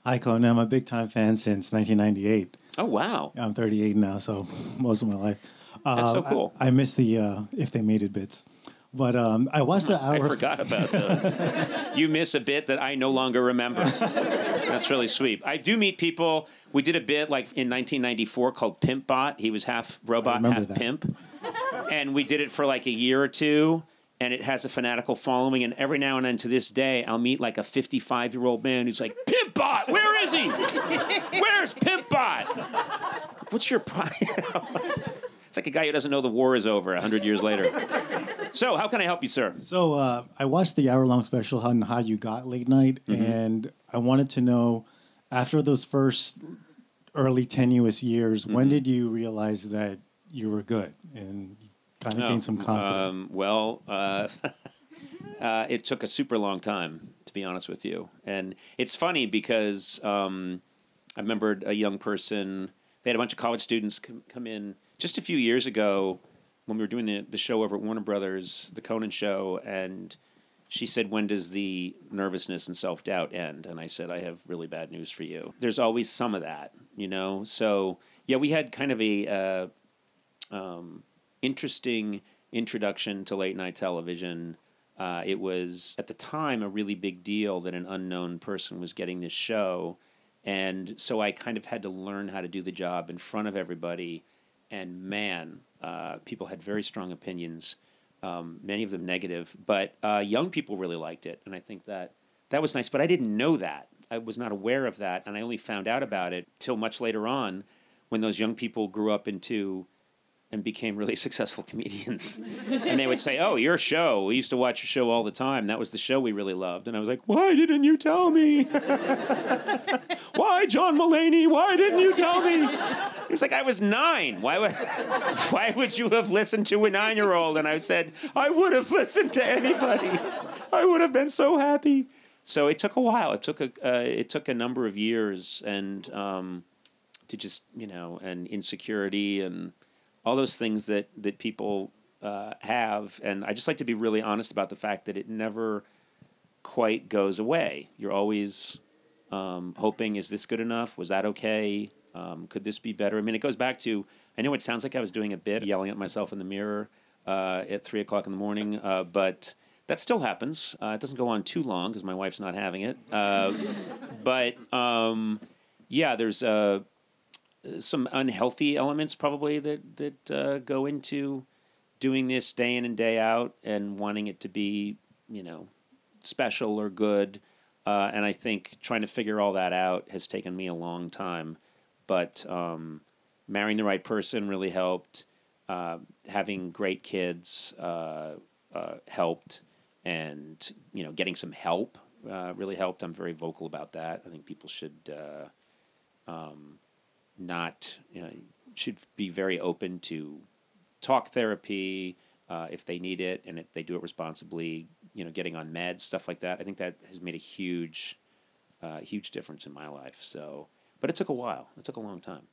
Hi, Conan. I'm a big time fan since 1998. Oh, wow. I'm 38 now, so most of my life. That's so cool. I missed the If They Made It bits. But I watched the hour. I forgot about those. You miss a bit that I no longer remember. That's really sweet. I do meet people. We did a bit like in 1994 called Pimp Bot. He was half robot, half pimp. And we did it for like a year or two. And it has a fanatical following. And every now and then to this day, I'll meet like a 55-year-old man who's like, Pimp Bot, where is he? Where's Pimp Bot? What's your problem? It's like a guy who doesn't know the war is over 100 years later. So, how can I help you, sir? So, I watched the hour-long special on how you got late night, and I wanted to know, after those first early tenuous years, when did you realize that you were good and kind of gain some confidence? It took a super long time, to be honest with you. And it's funny because I remembered a young person, they had a bunch of college students come in just a few years ago when we were doing the show over at Warner Brothers, the Conan show, and she said, when does the nervousness and self-doubt end? And I said, I have really bad news for you. There's always some of that, you know? So, yeah, we had kind of a interesting introduction to late night television. It was, at the time, a really big deal that an unknown person was getting this show. And so I kind of had to learn how to do the job in front of everybody. And man, people had very strong opinions, many of them negative. But young people really liked it. And I think that was nice. But I didn't know that. I was not aware of that. And I only found out about it till much later on when those young people grew up into and became really successful comedians. And they would say, oh, your show. We used to watch your show all the time. That was the show we really loved. And I was like, why didn't you tell me? Why, John Mulaney? Why didn't you tell me? He was like, I was 9. Why would you have listened to a 9-year-old? And I said, I would have listened to anybody. I would have been so happy. So it took a while. It took a number of years and to just, you know, and Insecurity and all those things that people have. And I just like to be really honest about the fact that it never quite goes away. You're always hoping, is this good enough? Was that okay? Could this be better? I mean, it goes back to, I know it sounds like I was doing a bit, yelling at myself in the mirror at 3 o'clock in the morning, but that still happens. It doesn't go on too long because my wife's not having it. But yeah, there's some unhealthy elements probably that go into doing this day in and day out and wanting it to be, you know, special or good. And I think trying to figure all that out has taken me a long time. But marrying the right person really helped. Having great kids helped. And, you know, getting some help really helped. I'm very vocal about that. I think people should should be very open to talk therapy if they need it, and if they do it responsibly, you know, getting on meds, stuff like that. I think that has made a huge difference in my life. So, but it took a while. It took a long time.